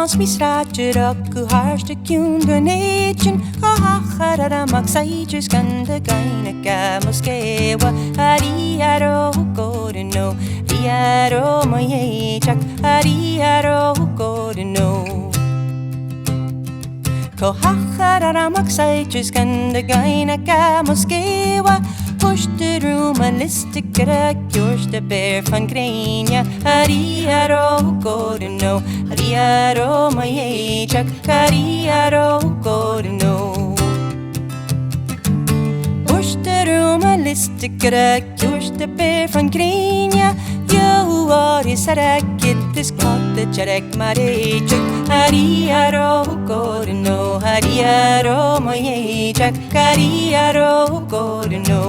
Hans mi sráidteach go háirste ciún go néitin go hachar amach saidres gan de gaine gamas céha harí aró górin nó rí aró mai éideach harí aró górin nó Có hachar amach saidres gan de gaine gamas céha Push the room and list gyda gwrs dy bear fan greenia Hari aro godyn no Hari aro mai eidach Hari aro godyn no Push the room and list gyda gwrs dy bear fan greenia Yo oris ar agydys cottage ar eg mar eidach Hari aro godyn no Hari aro mai eidach Hari aro godyn no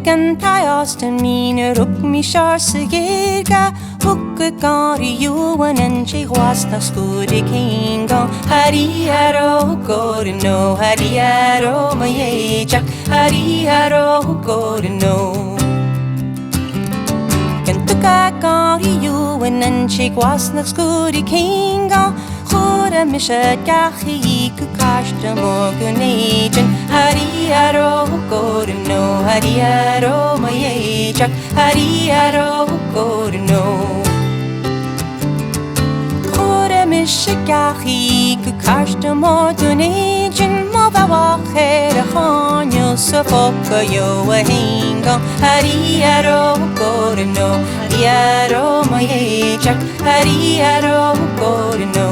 Gan tai Austin mína rúg mi sear sa géirga Hugga gári yuan an sé huas na skúdi céngan Harí aró górin nó Harí aró mai éideach Harí aró górin nó Gan tuga gári yuan an sé huas na skúdi céngan Chóra mi se gachi go cáiste mór go néidean Harí aró górin nó Harí aró mai éideach Harí aró górin nó Chóra mi se gachi go cáiste mór go néidean Má bhawach a cháinil sa foca jo a héngan Harí aró górin nó Harí aró mai éideach Harí aró górin nó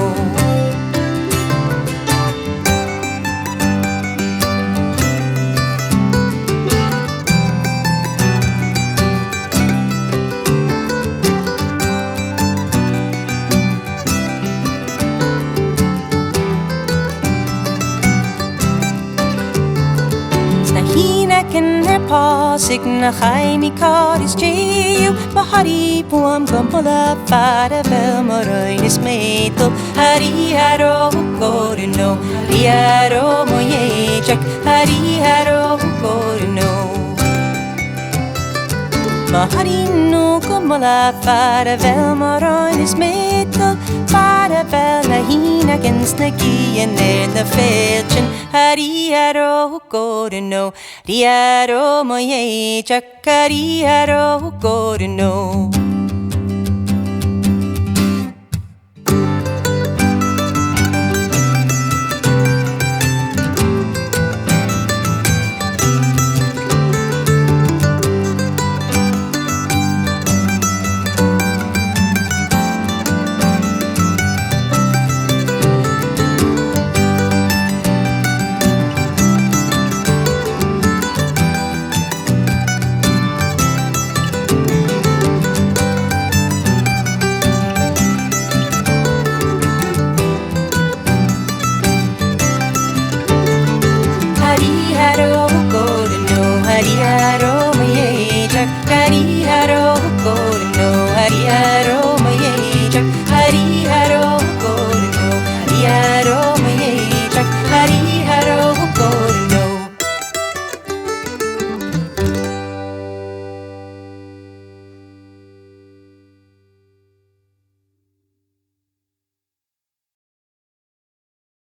Can her pásig na chaimi cáris tríú Ba harí buam gombola fada bel mar roin is métal Harí aró górin nó Harí aró mai éideach Harí aró górin nó Ba harí nó gombola fada bel mar roin is métal Fada bel na hína gins na gían na féiltin Harí aró górin nó Harí aró mai éideach Harí aró górin nó